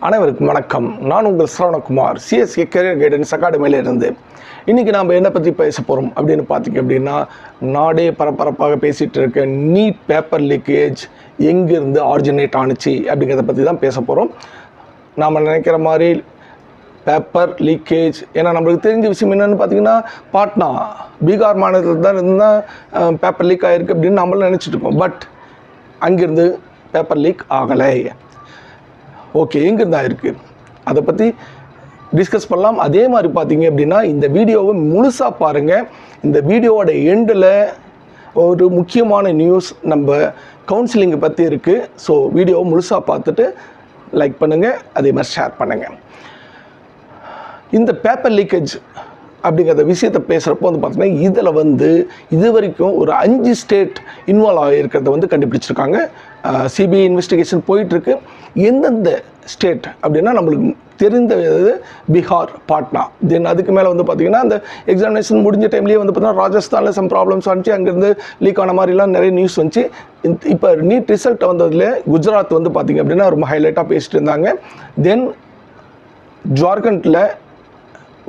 அனைவருக்கும் வணக்கம். நான் உங்கள் சரவணகுமார், சிஎஸ்கே கரியர் கைடன்ஸ் அகாடமியிலிருந்து. இன்றைக்கி நாம் என்ன பற்றி பேச போகிறோம் அப்படின்னு பார்த்திங்க அப்படின்னா, நாடே பரபரப்பாக பேசிகிட்டு இருக்க நீட் பேப்பர் லீக்கேஜ் எங்கேருந்து ஆரிஜினேட் ஆணுச்சு அப்படிங்கிறத பற்றி தான் பேச போகிறோம். நாம் நினைக்கிற மாதிரி பேப்பர் லீக்கேஜ், ஏன்னா நம்மளுக்கு தெரிஞ்ச விஷயம் என்னென்னு பார்த்திங்கன்னா, பாட்னா பீகார் மாநிலத்தில் தான் இருந்தால் பேப்பர் லீக் ஆகிருக்கு அப்படின்னு நம்மளும் நினச்சிட்டு இருக்கோம். பட் அங்கேருந்து பேப்பர் லீக் ஆகலை. ஓகே, எங்கேருந்து ஆயிருக்கு அதை பற்றி டிஸ்கஸ் பண்ணலாம். அதே மாதிரி பார்த்தீங்க அப்படின்னா இந்த வீடியோவை முழுசாக பாருங்கள். இந்த வீடியோவோட எண்டில் ஒரு முக்கியமான நியூஸ் நம்ம கவுன்சிலிங்கை பற்றி இருக்குது. ஸோ வீடியோவை முழுசாக பார்த்துட்டு லைக் பண்ணுங்கள், அதே மாதிரி ஷேர் பண்ணுங்கள். இந்த பேப்பர் லீக்கேஜ் அப்படிங்கிற விஷயத்தை பேசுகிறப்போ பார்த்திங்கன்னா, இதில் இது வரைக்கும் ஒரு 5 ஸ்டேட் இன்வால்வ் ஆகியிருக்கிறத கண்டுபிடிச்சிருக்காங்க. சிபிஐ இன்வெஸ்டிகேஷன் போயிட்டுருக்கு. எந்தெந்த ஸ்டேட் அப்படின்னா நம்மளுக்கு தெரிந்தது பீகார், பாட்னா. தென் அதுக்கு மேலே பார்த்திங்கன்னா அந்த எக்ஸாமினேஷன் முடிஞ்ச டைம்லேயே பார்த்திங்கன்னா ராஜஸ்தானில் சம் ப்ராப்ளம்ஸ் வந்துச்சு. அங்கேருந்து லீக் ஆன மாதிரிலாம் நிறைய நியூஸ் வந்துச்சு. இப்போ நீட் ரிசல்ட் வந்ததில் குஜராத் பார்த்திங்க அப்படின்னா ரொம்ப ஹைலைட்டாக பேசிட்டு இருந்தாங்க. தென் ஜார்க்கண்டில்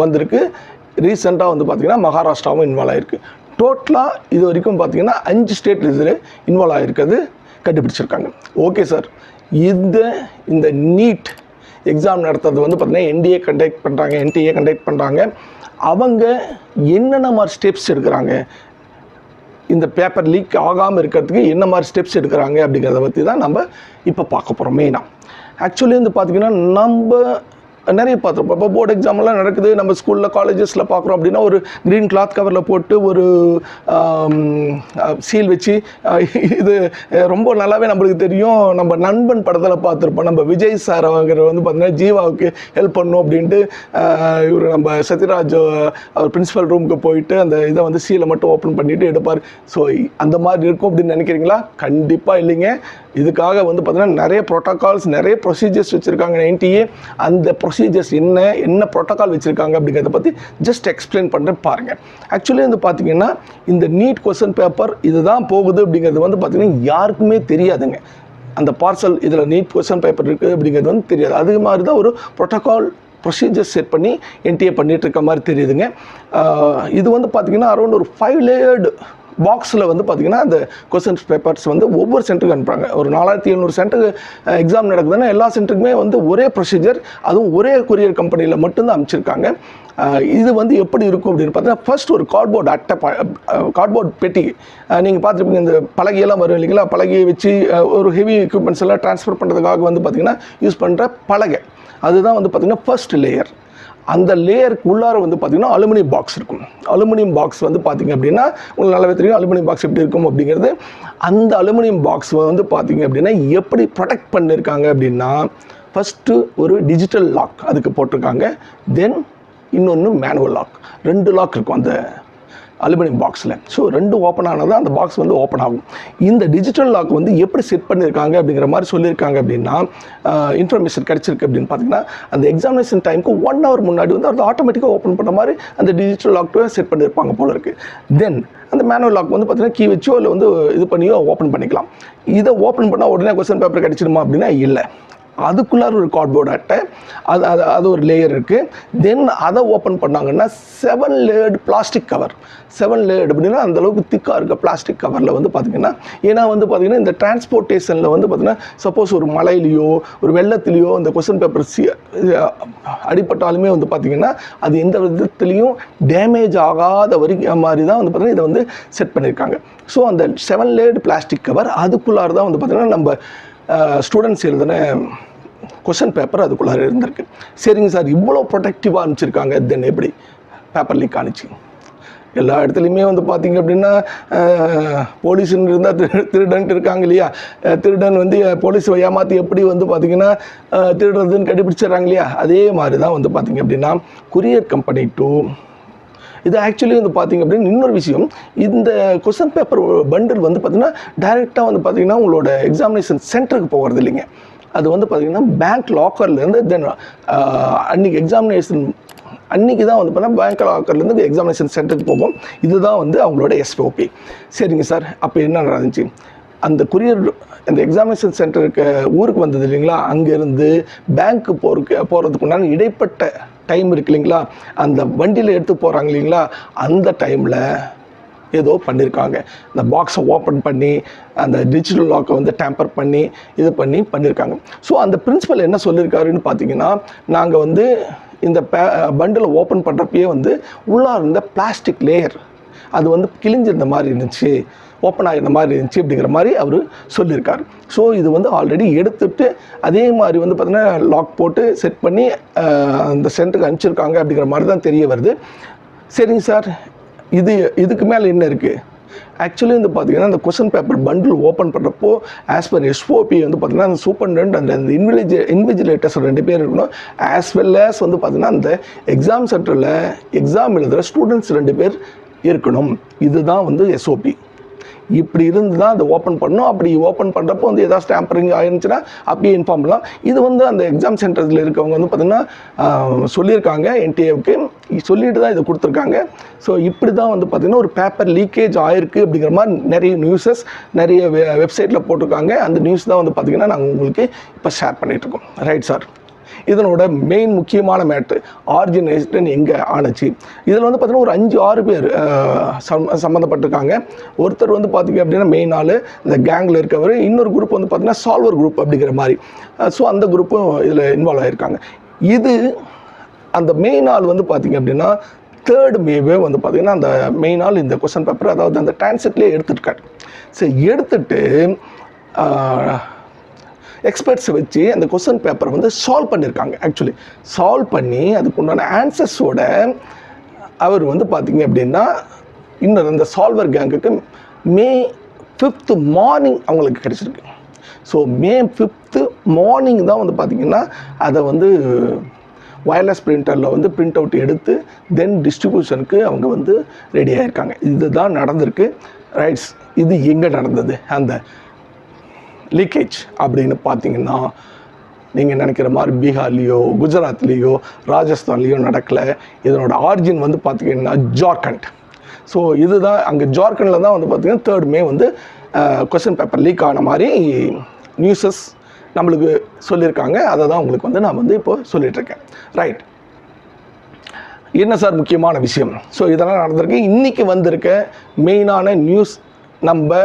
வந்திருக்கு. ரீசெண்டாக பார்த்திங்கன்னா மகாராஷ்டிராவும் இன்வால்வ் ஆகிருக்கு. டோட்டலாக இது வரைக்கும் பார்த்திங்கன்னா 5 ஸ்டேட் இதில் இன்வால்வ் ஆகிருக்கிறது கண்டுபிடிச்சிருக்காங்க. ஓகே சார், இந்த நீட் எக்ஸாம் நடத்துறது பார்த்திங்கன்னா என்டிஏ கண்டக்ட் பண்ணுறாங்க, என்டிஏ கண்டக்ட் பண்ணுறாங்க. அவங்க என்னென்ன மாதிரி ஸ்டெப்ஸ் எடுக்கிறாங்க, இந்த பேப்பர் லீக் ஆகாமல் இருக்கிறதுக்கு என்ன மாதிரி ஸ்டெப்ஸ் எடுக்கிறாங்க அப்படிங்கிறத பற்றி தான் நம்ம இப்போ பார்க்க போகிறோம். மெயினாக ஆக்சுவலி பார்த்திங்கன்னா நம்ம நிறைய பார்த்துருப்போம். இப்போ போர்டு எக்ஸாம்லாம் நடக்குது, நம்ம ஸ்கூலில் காலேஜஸில் பார்க்குறோம் அப்படின்னா ஒரு க்ரீன் கிளாத் கவரில் போட்டு ஒரு சீல் வச்சு, இது ரொம்ப நல்லாவே நம்மளுக்கு தெரியும். நம்ம நண்பன் படத்தில் பார்த்துருப்போம். நம்ம விஜய் சார் அவங்க பார்த்திங்கன்னா ஜீவாவுக்கு ஹெல்ப் பண்ணணும் அப்படின்ட்டு இவர் நம்ம சத்யராஜ் அவர் பிரின்ஸிபல் ரூமுக்கு போயிட்டு அந்த இதை சீலை மட்டும் ஓப்பன் பண்ணிவிட்டு எடுப்பார். ஸோ அந்த மாதிரி இருக்கும் அப்படின்னு நினைக்கிறீங்களா? கண்டிப்பாக இல்லைங்க. இதுக்காக பார்த்திங்கன்னா நிறைய ப்ரோட்டோகால்ஸ், நிறைய ப்ரொசீஜர்ஸ் வச்சுருக்காங்க என்டிஏ. அந்த ப்ரொசீஜர்ஸ் என்ன ப்ரோட்டோகால் வச்சுருக்காங்க அப்படிங்கிறத பற்றி ஜஸ்ட் எக்ஸ்பிளைன் பண்ணுறேன் பாருங்கள். ஆக்சுவலி பார்த்திங்கன்னா இந்த நீட் கொஸ்டின் பேப்பர் இதுதான் போகுது அப்படிங்கிறது பார்த்திங்கன்னா யாருக்குமே தெரியாதுங்க. அந்த பார்சல் இதில் நீட் கொஸ்டின் பேப்பர் இருக்குது அப்படிங்கிறது தெரியாது. அது மாதிரி தான் ஒரு ப்ரோட்டோகால் ப்ரொசீஜர் செட் பண்ணி என்டிஏ பண்ணிகிட்டு இருக்க மாதிரி தெரியுதுங்க. இது பார்த்திங்கன்னா அரௌண்ட் ஒரு 5 லேயர்டு பாக்ஸில் பார்த்திங்கன்னா அந்த கொஸ்டின்ஸ் பேப்பர்ஸ் ஒவ்வொரு சென்டருக்கு அனுப்புகிறாங்க. ஒரு 4700 சென்டருக்கு எக்ஸாம் நடக்குதுன்னா எல்லா சென்டருக்குமே ஒரே ப்ரொசீஜர், அதுவும் ஒரே கொரியர் கம்பெனியில் மட்டும்தான் அனுப்பிச்சிருக்காங்க. இது எப்படி இருக்கும் அப்படின்னு பார்த்தீங்கன்னா, ஃபர்ஸ்ட் ஒரு கார்ட்போர்ட் அட்டை, கார்ட்போர்ட் பெட்டி நீங்கள் பார்த்துருப்பீங்க. இந்த பலகையெல்லாம் வரும் இல்லைங்களா? பலகையை வச்சு ஒரு ஹெவி எக்யூப்மெண்ட்ஸ் எல்லாம் ட்ரான்ஸ்ஃபர் பண்ணுறதுக்காக பார்த்திங்கன்னா யூஸ் பண்ணுற பலகை, அதுதான் பார்த்திங்கன்னா ஃபர்ஸ்ட் லேயர். அந்த லேயருக்கு உள்ளார பார்த்திங்கன்னா அலுமினியம் பாக்ஸ் இருக்கும். அலுமினியம் பாக்ஸ் பார்த்திங்க அப்படின்னா உங்களுக்கு நல்லாவே தெரியும் அலுமினியம் பாக்ஸ் எப்படி இருக்கும் அப்படிங்கிறது. அந்த அலுமினியம் பாக்ஸ் பார்த்திங்க அப்படின்னா எப்படி ப்ரொடெக்ட் பண்ணியிருக்காங்க அப்படின்னா, ஃபஸ்ட்டு ஒரு டிஜிட்டல் லாக் அதுக்கு போட்டிருக்காங்க. தென் இன்னொன்று மேனுவல் லாக். 2 லாக் இருக்கும் அந்த அலுமினியம் பாக்ஸில். ஸோ 2 ஓப்பன் ஆனால் தான் அந்த பாக்ஸ் ஓப்பன் ஆகும். இந்த டிஜிட்டல் லாக் எப்படி செட் பண்ணியிருக்காங்க அப்படிங்கிற மாதிரி சொல்லியிருக்காங்க அப்படின்னா, இன்ஃபர்மேஷன் கிடச்சிருக்கு அப்படின்னு பார்த்தீங்கன்னா, அந்த எக்ஸாமினேஷன் டைமுக்கு 1 hour முன்னாடி அது ஆட்டோமேட்டிக்காக ஓப்பன் பண்ண மாதிரி அந்த டிஜிட்டல் லாக் செட் பண்ணியிருப்பாங்க போல இருக்குது. தென் அந்த மேனுவல் லாக் பார்த்தீங்கன்னா கீ வச்சோ இல்லை இது பண்ணியோ ஓப்பன் பண்ணிக்கலாம். இதை ஓப்பன் பண்ணால் உடனே கொஸ்டின் பேப்பர் கிடச்சிடுமா அப்படின்னா இல்லை. அதுக்குள்ளார ஒரு கார்ட்போர்ட் அட்டை, அது ஒரு லேயர் இருக்குது. தென் அதை ஓப்பன் பண்ணாங்கன்னா 7 லேயர்டு பிளாஸ்டிக் கவர். 7 லேயர்டு அப்படின்னா அந்தளவுக்கு திக்காக இருக்க பிளாஸ்டிக் கவரில் பார்த்திங்கன்னா, ஏன்னா பார்த்திங்கன்னா இந்த டிரான்ஸ்போர்ட்டேஷனில் பார்த்திங்கன்னா சப்போஸ் ஒரு மழையிலையோ ஒரு வெள்ளத்துலேயோ இந்த கொஸ்டின் பேப்பர் அடிப்பட்டாலுமே பார்த்திங்கன்னா அது எந்த விதத்துலேயும் டேமேஜ் ஆகாத வரைக்கும் மாதிரி தான் பார்த்திங்கன்னா இதை செட் பண்ணியிருக்காங்க. ஸோ அந்த 7 லேயர்டு பிளாஸ்டிக் கவர் அதுக்குள்ளார தான் பார்த்திங்கன்னா நம்ம ஸ்டூடெண்ட்ஸ் எழுதின கொஸ்டின் பேப்பர் அதுக்குள்ளார இருந்திருக்கு. சரிங்க சார், இவ்வளோ ப்ரொடெக்டிவாக அனுப்பிச்சிருக்காங்க, தென் எப்படி பேப்பர் லீக் ஆணுச்சு? எல்லா இடத்துலையுமே பார்த்திங்க அப்படின்னா போலீஸுன்னு இருந்தால் திருடன்ட்டு இருக்காங்க இல்லையா? திருடன் போலீஸை ஏமாற்றி எப்படி பார்த்திங்கன்னா திருடுறதுன்னு கண்டுபிடிச்சிட்றாங்க இல்லையா? அதே மாதிரி தான் பார்த்திங்க அப்படின்னா கொரியர் கம்பெனி டூ இது ஆக்சுவலி பார்த்திங்க அப்படின்னு இன்னொரு விஷயம், இந்த கொஸ்டின் பேப்பர் பண்டில் பார்த்திங்கன்னா டைரெக்டாக பார்த்திங்கன்னா உங்களோட எக்ஸாமினேஷன் சென்டருக்கு போகிறது இல்லைங்க. அது பார்த்திங்கன்னா பேங்க் லாக்கர்லேருந்து தென் அன்றைக்கி எக்ஸாமினேஷன் அன்றைக்கி தான் பார்த்தீங்கன்னா பேங்க் லாக்கர்லேருந்து எக்ஸாமினேஷன் சென்டருக்கு போகும். இதுதான் அவங்களோட எஸ்ஓபி. சரிங்க சார், அப்போ என்ன நடந்துச்சு? அந்த கொரியர் அந்த எக்ஸாமினேஷன் சென்டருக்கு ஊருக்கு வந்தது இல்லைங்களா, அங்கேருந்து பேங்க்கு போகிறதுக்கு உண்டான இடைப்பட்ட டைம் இருக்கு இல்லைங்களா, அந்த வண்டியில் எடுத்து போகிறாங்க இல்லைங்களா, அந்த டைமில் ஏதோ பண்ணியிருக்காங்க. இந்த பாக்ஸை ஓப்பன் பண்ணி அந்த டிஜிட்டல் லாக்கை வந்து டேம்பர் பண்ணி இது பண்ணியிருக்காங்க. ஸோ அந்த பிரின்சிபல் என்ன சொல்லியிருக்காருன்னு பார்த்தீங்கன்னா, நாங்கள் வந்து இந்த பண்டில் ஓப்பன் பண்ணுறப்பயே வந்து உள்ளார இருந்த பிளாஸ்டிக் லேயர் அது வந்து கிழிஞ்சிருந்த மாதிரி இருந்துச்சு, ஓப்பன் ஆகிருந்த மாதிரி இருந்துச்சு அப்படிங்கிற மாதிரி அவர் சொல்லியிருக்காரு. ஸோ இது வந்து ஆல்ரெடி எடுத்துகிட்டு அதே மாதிரி வந்து பார்த்திங்கன்னா லாக் போட்டு செட் பண்ணி அந்த சென்டருக்கு அனுப்பிச்சிருக்காங்க அப்படிங்கிற மாதிரி தான் தெரிய வருது. சரிங்க சார், இதுக்கு மேலே என்ன இருக்குது? ஆக்சுவலி வந்து பார்த்திங்கன்னா அந்த கொஸ்டின் பேப்பர் பண்டில் ஓப்பன் பண்ணுறப்போ ஆஸ் பர் எஸ்ஓபி வந்து பார்த்திங்கன்னா அந்த சூப்பர்டென்ட் அந்த இன்விஜிலேட்டர்ஸ் 2 பேர் இருக்கணும். ஆஸ் வெல் ஆஸ் வந்து பார்த்திங்கன்னா அந்த எக்ஸாம் சென்டரில் எக்ஸாம் எழுதுகிற ஸ்டூடெண்ட்ஸ் 2 பேர் இருக்கணும். இதுதான் வந்து எஸ்ஓபி. இப்படி இருந்து தான் அதை ஓப்பன் பண்ணணும். அப்படி ஓப்பன் பண்ணுறப்போ வந்து எதாவது ஸ்டாம்பரிங் ஆயிருந்துச்சுன்னா அப்படியே இன்ஃபார்ம் பண்ணலாம். இது வந்து அந்த எக்ஸாம் சென்டர்ஸில் இருக்கவங்க வந்து பார்த்திங்கன்னா சொல்லியிருக்காங்க, என்டிஏவுக்கு சொல்லிட்டு தான் இதை கொடுத்துருக்காங்க. ஸோ இப்படி தான் வந்து பார்த்திங்கன்னா ஒரு பேப்பர் லீக்கேஜ் ஆயிருக்கு அப்படிங்கிற மாதிரி நிறைய நியூஸஸ் நிறைய வெப்சைட்டில் போட்டிருக்காங்க. அந்த நியூஸ் தான் வந்து பார்த்திங்கன்னா நாங்கள் உங்களுக்கு இப்போ ஷேர் பண்ணிகிட்ருக்கோம். ரைட் சார், இதனோட மெயின் முக்கியமான மேட்ரு ஆர்ஜினேஷன் எங்கே ஆணுச்சு. இதில் வந்து பார்த்திங்கன்னா ஒரு 5-6 பேர் சம்மந்தப்பட்டிருக்காங்க. ஒருத்தர் வந்து பார்த்திங்க அப்படின்னா மெயின் ஆள் இந்த கேங்கில் இருக்கவர், இன்னொரு குரூப் வந்து பார்த்திங்கன்னா சால்வர் குரூப் அப்படிங்கிற மாதிரி. ஸோ அந்த குரூப்பும் இதில் இன்வால்வ் ஆகியிருக்காங்க. இது அந்த மெயின் ஆள் வந்து பார்த்திங்க அப்படின்னா 3rd மேவே வந்து பார்த்திங்கன்னா அந்த மெயின் ஆள் இந்த கொஸ்டின் பேப்பர் அதாவது அந்த டிரான்ஸ்லேட்லேயே எடுத்துருக்காரு. சரி, எடுத்துட்டு எக்ஸ்பர்ட்ஸை வச்சு அந்த கொஸ்டின் பேப்பரை வந்து சால்வ் பண்ணியிருக்காங்க. ஆக்சுவலி சால்வ் பண்ணி அதுக்கு உண்டான ஆன்சர்ஸோட அவர் வந்து பார்த்திங்க அப்படின்னா இன்னொரு அந்த சால்வர் கேங்குக்கு May 5th மார்னிங் அவங்களுக்கு கிடச்சிருக்கு. ஸோ May 5th மார்னிங் தான் வந்து பார்த்திங்கன்னா அதை வந்து வயர்லெஸ் பிரிண்டரில் வந்து பிரிண்ட் அவுட் எடுத்து தென் டிஸ்ட்ரிபியூஷனுக்கு அவங்க வந்து ரெடி ஆகியிருக்காங்க. இதுதான் நடந்திருக்கு. ரைட்ஸ், இது எங்கே நடந்தது அந்த லீக்கேஜ் அப்படின்னு பார்த்தீங்கன்னா, நீங்கள் நினைக்கிற மாதிரி பீகார்லேயோ குஜராத்லேயோ ராஜஸ்தான்லேயோ நடக்கலை. இதனோட ஆரிஜின் வந்து பார்த்திங்கன்னா ஜார்க்கண்ட். ஸோ இதுதான் அங்கே ஜார்க்கண்டில் தான் வந்து பார்த்திங்கன்னா 3rd May வந்து கொஸ்டின் பேப்பர் லீக் ஆன மாதிரி நியூஸஸ் நம்மளுக்கு சொல்லியிருக்காங்க. அதை தான் உங்களுக்கு வந்து நான் வந்து இப்போ சொல்லிகிட்ருக்கேன். ரைட், என்ன சார் முக்கியமான விஷயம்? ஸோ இதெல்லாம் நடந்திருக்கு. இன்றைக்கி வந்திருக்க மெயினான நியூஸ் நம்ம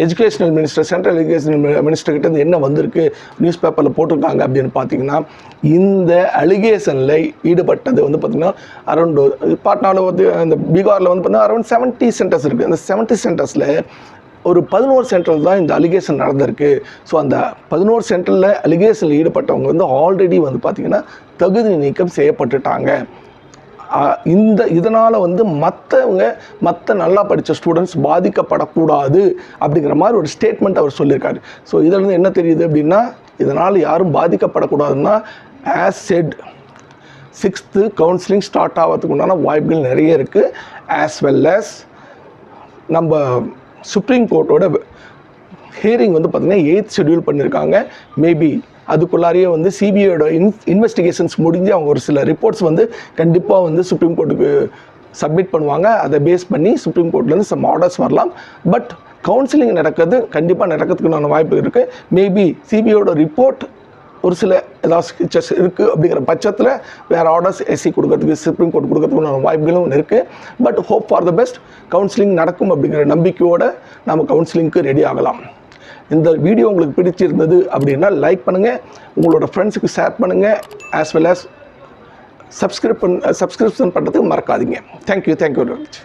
எஜுகேஷனல் மினிஸ்டர், சென்ட்ரல் எஜுகேஷனல் மினிஸ்டர்கிட்ட என்ன வந்திருக்கு நியூஸ் பேப்பரில் போட்டிருக்காங்க அப்படின்னு பார்த்தீங்கன்னா, இந்த அலிகேஷனில் ஈடுபட்டது வந்து பார்த்திங்கன்னா அரௌண்ட் பாட்னாவில் வந்து இந்த பீகாரில் வந்து பார்த்திங்கன்னா அரௌண்ட் 70 சென்டர்ஸ் இருக்குது. அந்த 70 சென்டர்ஸில் ஒரு 11 சென்டரில் தான் இந்த அலிகேஷன் நடந்திருக்கு. ஸோ அந்த 11 சென்டரில் அலிகேஷனில் ஈடுபட்டவங்க வந்து ஆல்ரெடி வந்து பார்த்திங்கன்னா தகுதி நீக்கம் செய்யப்பட்டுட்டாங்க. இதனால் வந்து மற்ற நல்லா படித்த ஸ்டூடெண்ட்ஸ் பாதிக்கப்படக்கூடாது அப்படிங்கிற மாதிரி ஒரு ஸ்டேட்மெண்ட் அவர் சொல்லியிருக்காரு. ஸோ இதில் என்ன தெரியுது அப்படின்னா, இதனால் யாரும் பாதிக்கப்படக்கூடாதுன்னா as set 6th counselling start ஆகிறதுக்கு உண்டான வாய்ப்புகள் நிறைய இருக்குது. ஆஸ் வெல் ஆஸ் நம்ம சுப்ரீம் கோர்ட்டோட ஹியரிங் வந்து பார்த்திங்கன்னா 8th ஷெட்யூல் பண்ணியிருக்காங்க. மேபி அதுக்குள்ளாரையே வந்து சிபிஐயோட இன்வெஸ்டிகேஷன்ஸ் முடிஞ்சு அவங்க ஒரு சில ரிப்போர்ட்ஸ் வந்து கண்டிப்பாக வந்து சுப்ரீம் கோர்ட்டுக்கு சப்மிட் பண்ணுவாங்க. அதை பேஸ் பண்ணி சுப்ரீம் கோர்ட்லேருந்து சம் ஆர்டர்ஸ் வரலாம். பட் கவுன்சிலிங் கண்டிப்பாக நடக்கிறதுக்குண்டான வாய்ப்பு இருக்குது. மேபி சிபிஐயோட ரிப்போர்ட் ஒரு சில ஏதாவது ஸ்கிச்சஸ் இருக்குது அப்படிங்கிற பட்சத்தில் வேறு ஆர்டர்ஸ் எஸ்சி கொடுக்கறதுக்கு சுப்ரீம் கோர்ட் கொடுக்கறதுக்குண்டான வாய்ப்புகளும் இருக்குது. But hope for the best, counselling நடக்கும் அப்படிங்கிற நம்பிக்கையோடு நம்ம கவுன்சிலிங்க்கு ரெடி ஆகலாம். இந்த வீடியோ உங்களுக்கு பிடிச்சிருந்தது அப்படின்னா லைக் பண்ணுங்கள், உங்களோட ஃப்ரெண்ட்ஸுக்கு ஷேர் பண்ணுங்கள், ஆஸ் வெல் ஆஸ் சப்ஸ்கிரிப்ஷன் பண்ணுறதுக்கு மறக்காதீங்க. Thank you very much.